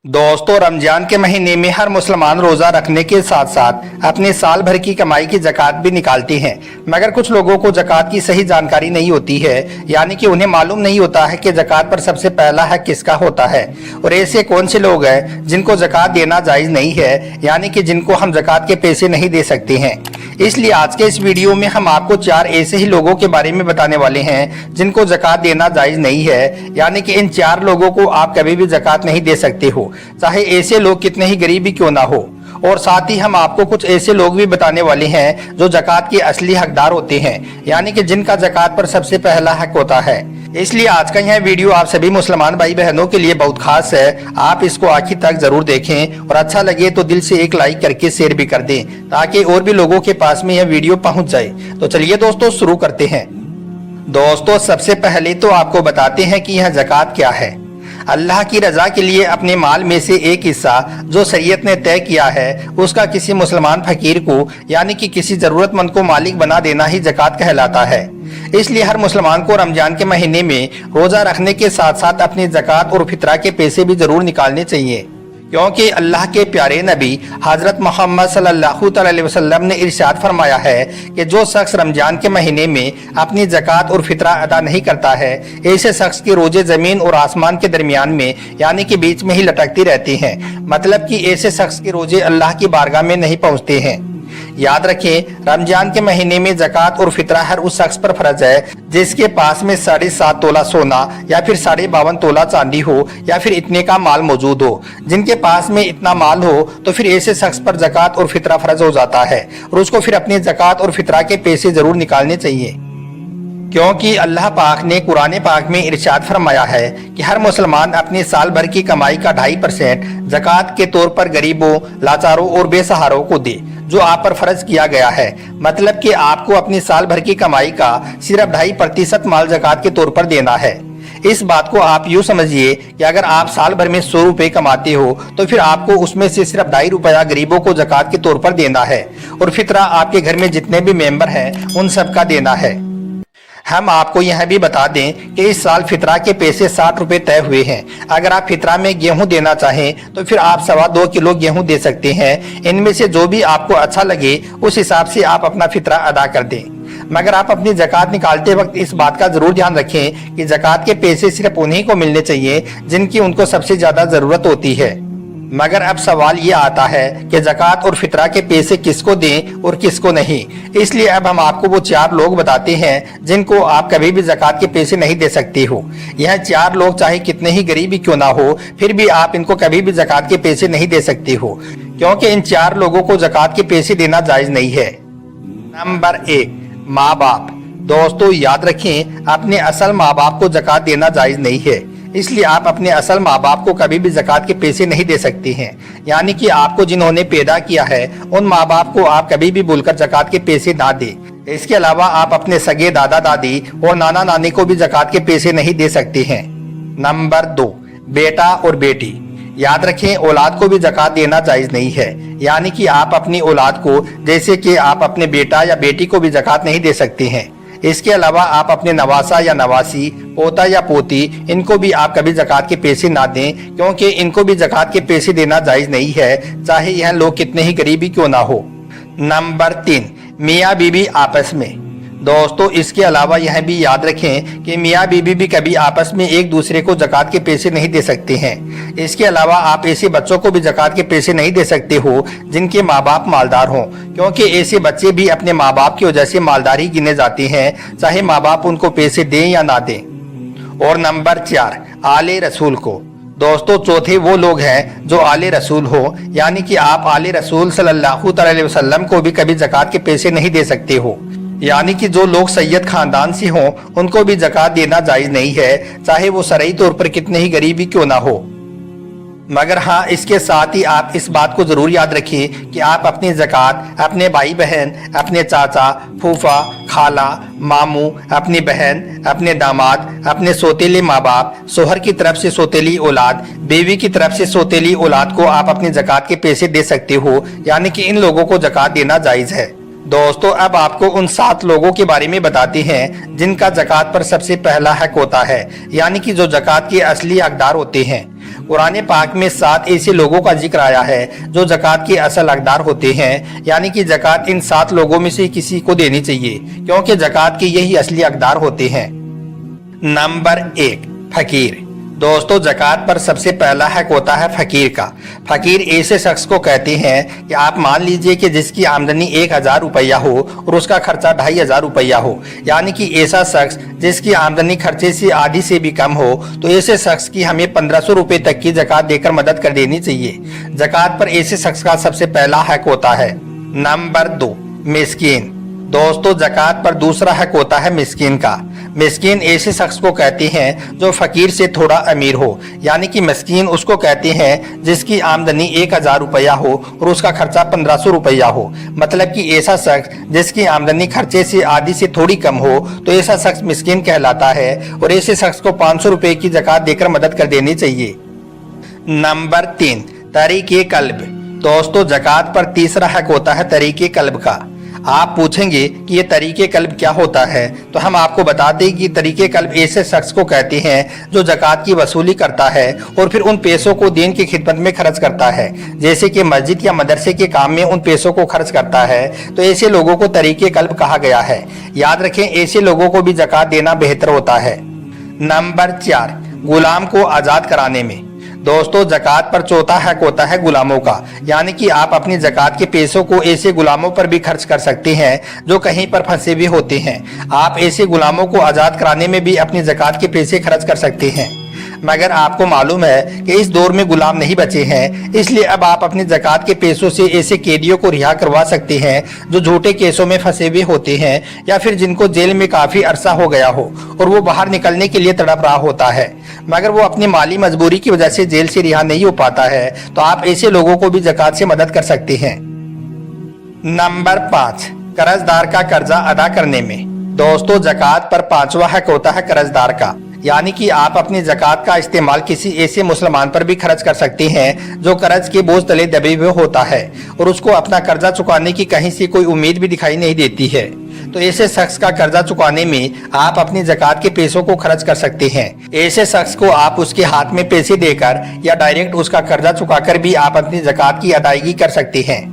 दोस्तों, रमजान के महीने में हर मुसलमान रोजा रखने के साथ साथ अपने साल भर की कमाई की ज़कात भी निकालते हैं। मगर कुछ लोगों को ज़कात की सही जानकारी नहीं होती है, यानी कि उन्हें मालूम नहीं होता है कि ज़कात पर सबसे पहला हक किसका होता है। और ऐसे कौन से लोग हैं जिनको ज़कात देना जायज़ नहीं है, यानी कि जिनको हम ज़कात के पैसे नहीं दे सकते हैं। इसलिए आज के इस वीडियो में हम आपको 4 ऐसे ही लोगों के बारे में बताने वाले हैं जिनको ज़कात देना जायज़ नहीं है, यानी कि इन 4 लोगों को आप कभी भी ज़कात नहीं दे सकते हो, चाहे ऐसे लोग कितने ही गरीब ही क्यों ना हो। और साथ ही हम आपको कुछ ऐसे लोग भी बताने वाले हैं जो ज़कात के असली हकदार होते हैं, यानी कि जिनका ज़कात पर सबसे पहला हक होता है। इसलिए आज का यह वीडियो आप सभी मुसलमान भाई बहनों के लिए बहुत खास है। आप इसको आखिर तक जरूर देखें और अच्छा लगे तो दिल से एक लाइक करके शेयर भी कर दें, ताकि और भी लोगों के पास में यह वीडियो पहुंच जाए। तो चलिए दोस्तों, शुरू करते हैं। दोस्तों, सबसे पहले तो आपको बताते हैं कि यह ज़कात क्या है। अल्लाह की रजा के लिए अपने माल में से एक हिस्सा जो शरीयत ने तय किया है, उसका किसी मुसलमान फकीर को यानी कि किसी जरूरतमंद को मालिक बना देना ही ज़कात कहलाता है। इसलिए हर मुसलमान को रमजान के महीने में रोजा रखने के साथ साथ अपनी ज़कात और फितरा के पैसे भी जरूर निकालने चाहिए, क्योंकि अल्लाह के प्यारे नबी हजरत मोहम्मद सल्लल्लाहु अलैहि वसल्लम ने इरशाद फरमाया है कि जो शख्स रमजान के महीने में अपनी ज़कात और फितरा अदा नहीं करता है, ऐसे शख्स के रोजे जमीन और आसमान के दरमियान में यानी कि बीच में ही लटकती रहती हैं। मतलब कि ऐसे शख्स के रोजे अल्लाह की बारगाह में नहीं पहुँचते हैं। याद रखें, रमजान के महीने में ज़कात और फितरा हर उस शख्स पर फर्ज है जिसके पास में 7.5 तोला सोना या फिर 52.5 तोला चांदी हो या फिर इतने का माल मौजूद हो। जिनके पास में इतना माल हो तो फिर ऐसे शख्स पर ज़कात और फितरा फर्ज हो जाता है और उसको फिर अपनी ज़कात और फितरा के पैसे जरूर निकालने चाहिए, क्योंकि अल्लाह पाक ने कुरान पाक में इरशाद फरमाया है कि हर मुसलमान अपने साल भर की कमाई का 2.5% ज़कात के तौर पर गरीबों, लाचारों और बेसहारों को दे, जो आप पर फर्ज किया गया है। मतलब कि आपको अपनी साल भर की कमाई का सिर्फ 2.5% माल ज़कात के तौर पर देना है। इस बात को आप यूँ समझिए कि अगर आप साल भर में 100 रुपए कमाते हो तो फिर आपको उसमें से सिर्फ 2.5 रुपया गरीबों को ज़कात के तौर पर देना है, और फितरा आपके घर में जितने भी मेंबर हैं उन सबका देना है। हम आपको यह भी बता दें कि इस साल फितरा के पैसे 60 रुपए तय हुए हैं। अगर आप फितरा में गेहूं देना चाहें तो फिर आप 2.25 किलो गेहूं दे सकते हैं। इनमें से जो भी आपको अच्छा लगे उस हिसाब से आप अपना फितरा अदा कर दें। मगर आप अपनी ज़कात निकालते वक्त इस बात का जरूर ध्यान रखें कि ज़कात के पैसे सिर्फ उन्हीं को मिलने चाहिए जिनकी उनको सबसे ज्यादा जरूरत होती है। मगर अब सवाल ये आता है कि ज़कात और फितरा के पैसे किसको दें और किसको नहीं। इसलिए अब हम आपको वो 4 लोग बताते हैं जिनको आप कभी भी ज़कात के पैसे नहीं दे सकते हो। यह 4 लोग चाहे कितने ही गरीब ही क्यों ना हो, फिर भी आप इनको कभी भी ज़कात के पैसे नहीं दे सकते हो, क्योंकि इन 4 लोगों को ज़कात के पैसे देना जायज़ नहीं है। नंबर 1, माँ बाप। दोस्तों, याद रखें, अपने असल माँ बाप को ज़कात देना जायज़ नहीं है। इसलिए आप अपने असल माँ बाप को कभी भी ज़कात के पैसे नहीं दे सकते हैं। यानी कि आपको जिन्होंने पैदा किया है उन माँ बाप को आप कभी भी भूलकर ज़कात के पैसे ना दें। इसके अलावा आप अपने सगे दादा दादी और नाना नानी को भी ज़कात के पैसे नहीं दे सकते हैं। नंबर 2, बेटा और बेटी। याद रखें, औलाद को भी ज़कात देना जायज़ नहीं है। यानी कि आप अपनी औलाद को, जैसे कि आप अपने बेटा या बेटी को भी ज़कात नहीं दे सकते हैं। इसके अलावा आप अपने नवासा या नवासी, पोता या पोती, इनको भी आप कभी ज़कात के पैसे ना दें, क्योंकि इनको भी ज़कात के पैसे देना जायज़ नहीं है, चाहे यह लोग कितने ही गरीबी क्यों ना हो। नंबर 3, मियाँ बीबी आपस में। दोस्तों, इसके अलावा यह भी याद रखें कि मियाँ बीबी भी कभी आपस में एक दूसरे को ज़कात के पैसे नहीं दे सकते हैं। इसके अलावा आप ऐसे बच्चों को भी ज़कात के पैसे नहीं दे सकते हो जिनके माँ बाप मालदार हों, क्योंकि ऐसे बच्चे भी अपने माँ बाप की वजह से मालदार ही गिने जाते हैं, चाहे माँ बाप उनको पैसे दें या ना दें। और नंबर 4, आले रसूल को। दोस्तों, चौथे वो लोग हैं जो आले रसूल हो, यानी कि आप आले रसूल सल्लल्लाहु अलैहि वसल्लम को भी कभी ज़कात के पैसे नहीं दे सकते हो। यानी कि जो लोग सैयद खानदान से हों उनको भी ज़कात देना जायज़ नहीं है, चाहे वो शरई तौर पर कितने ही गरीबी क्यों ना हो। मगर हाँ, इसके साथ ही आप इस बात को जरूर याद रखें कि आप अपनी ज़कात अपने भाई बहन, अपने चाचा, फूफा, खाला, मामू, अपनी बहन, अपने दामाद, अपने सौतेले माँ बाप, शोहर की तरफ से सौतेली औलाद, बीवी की तरफ से सौतेली औलाद को आप अपनी ज़कात के पैसे दे सकते हो। यानी कि इन लोगों को ज़कात देना जायज़ है। दोस्तों, अब आपको उन 7 लोगों के बारे में बताते हैं जिनका ज़कात पर सबसे पहला हक होता है, यानी कि जो ज़कात के असली हकदार होते हैं। कुरान पाक में 7 ऐसे लोगों का जिक्र आया है जो ज़कात के असल हकदार होते हैं, यानी कि ज़कात इन 7 लोगों में से किसी को देनी चाहिए, क्योंकि ज़कात के यही असली हकदार होते हैं। नंबर 1, फकीर। दोस्तों, ज़कात पर सबसे पहला हक होता है फकीर का। फकीर ऐसे शख्स को कहते हैं कि आप मान लीजिए कि जिसकी आमदनी 1000 रुपया हो और उसका खर्चा 2500 रुपया हो, यानी कि ऐसा शख्स जिसकी आमदनी खर्चे से आधी से भी कम हो, तो ऐसे शख्स की हमें 1500 रुपये तक की ज़कात देकर मदद कर देनी चाहिए। ज़कात पर ऐसे शख्स का सबसे पहला हक होता है। नंबर 2, मिस्कीन। दोस्तों, ज़कात पर दूसरा हक होता है मिस्कीन का। मिस्कीन ऐसे शख्स को कहते हैं जो फकीर से थोड़ा अमीर हो, यानी कि मिस्कीन उसको कहते हैं जिसकी आमदनी 1000 रुपया हो और उसका खर्चा 1500 रुपया हो। मतलब कि ऐसा शख्स जिसकी आमदनी खर्चे से आधी से थोड़ी कम हो, तो ऐसा शख्स मिस्कीन कहलाता है और ऐसे शख्स को 500 रुपये की ज़कात देकर मदद कर देनी चाहिए। नंबर 3, तरीके कल्ब। दोस्तों, ज़कात पर तीसरा हक होता है तरीके कल्ब का। आप पूछेंगे कि ये तरीके कल्ब क्या होता है, तो हम आपको बता दें कि तरीके कल्ब ऐसे शख्स को कहते हैं जो ज़कात की वसूली करता है और फिर उन पैसों को दीन की खिदमत में खर्च करता है, जैसे कि मस्जिद या मदरसे के काम में उन पैसों को खर्च करता है। तो ऐसे लोगों को तरीके कल्ब कहा गया है। याद रखें, ऐसे लोगों को भी ज़कात देना बेहतर होता है। नंबर 4, गुलाम को आज़ाद कराने में। दोस्तों, ज़कात पर चौथा हक होता है गुलामों का, यानी कि आप अपनी ज़कात के पैसों को ऐसे गुलामों पर भी खर्च कर सकते हैं जो कहीं पर फंसे भी होते हैं। आप ऐसे गुलामों को आज़ाद कराने में भी अपनी ज़कात के पैसे खर्च कर सकते हैं। मगर आपको मालूम है कि इस दौर में गुलाम नहीं बचे हैं, इसलिए अब आप अपनी ज़कात के पैसों से ऐसे कैदियों को रिहा करवा सकते हैं जो झूठे केसों में फंसे हुए होते हैं, या फिर जिनको जेल में काफ़ी अरसा हो गया हो और वो बाहर निकलने के लिए तड़प रहा होता है, मगर वो अपनी माली मजबूरी की वजह से जेल से रिहा नहीं हो पाता है। तो आप ऐसे लोगों को भी ज़कात से मदद कर सकते हैं। नंबर 5, कर्जदार का कर्जा अदा करने में। दोस्तों, ज़कात पर 5वां हक होता है कर्जदार का, यानी कि आप अपनी ज़कात का इस्तेमाल किसी ऐसे मुसलमान पर भी खर्च कर सकते हैं जो कर्ज के बोझ तले दबे हुए होता है और उसको अपना कर्जा चुकाने की कहीं से कोई उम्मीद भी दिखाई नहीं देती है। तो ऐसे शख्स का कर्जा चुकाने में आप अपनी ज़कात के पैसों को खर्च कर सकते हैं। ऐसे शख्स को आप उसके हाथ में पैसे देकर या डायरेक्ट उसका कर्जा चुकाकर भी आप अपनी ज़कात की अदायगी कर सकते हैं।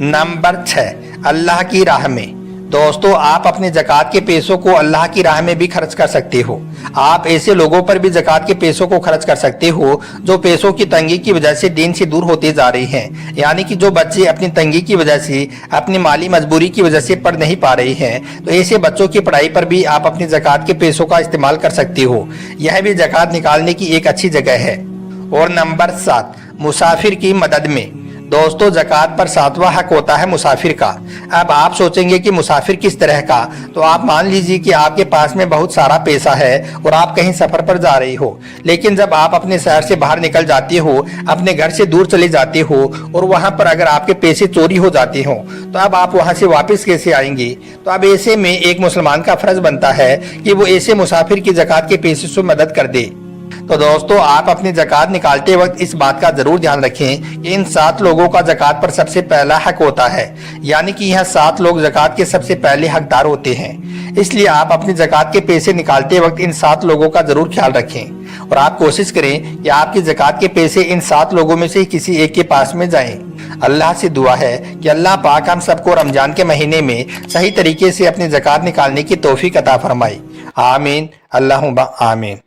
नंबर 6, अल्लाह की राह में। दोस्तों, आप अपने ज़कात के पैसों को अल्लाह की राह में भी खर्च कर सकते हो। आप ऐसे लोगों पर भी ज़कात के पैसों को खर्च कर सकते हो जो पैसों की तंगी की वजह से दीन से दूर होते जा रहे हैं, यानी कि जो बच्चे अपनी तंगी की वजह से, अपनी माली मजबूरी की वजह से पढ़ नहीं पा रहे हैं, तो ऐसे बच्चों की पढ़ाई पर भी आप अपनी ज़कात के पैसों का इस्तेमाल कर सकते हो। यह भी ज़कात निकालने की एक अच्छी जगह है। और नंबर 7, मुसाफिर की मदद में। दोस्तों, ज़कात पर 7वां हक होता है मुसाफिर का। अब आप सोचेंगे कि मुसाफिर किस तरह का, तो आप मान लीजिए कि आपके पास में बहुत सारा पैसा है और आप कहीं सफर पर जा रही हो, लेकिन जब आप अपने शहर से बाहर निकल जाते हो, अपने घर से दूर चले जाते हो और वहां पर अगर आपके पैसे चोरी हो जाते हो, तो अब आप वहां से वापस कैसे आएंगे? तो अब ऐसे में एक मुसलमान का फर्ज बनता है कि वो ऐसे मुसाफिर की ज़कात के पैसे से मदद कर दे। तो दोस्तों, आप अपनी ज़कात निकालते वक्त इस बात का जरूर ध्यान रखें कि इन 7 लोगों का ज़कात पर सबसे पहला हक होता है, यानी कि यह 7 लोग ज़कात के सबसे पहले हकदार होते हैं। इसलिए आप अपनी ज़कात के पैसे निकालते वक्त इन 7 लोगों का जरूर ख्याल रखें और आप कोशिश करें कि आपकी ज़कात के पैसे इन 7 लोगों में से किसी एक के पास में जाएं। अल्लाह से दुआ है कि अल्लाह पाक हम सबको रमजान के महीने में सही तरीके से अपनी ज़कात निकालने की तौफीक अता फरमाए। आमीन, अल्लाहुम्मा आमीन।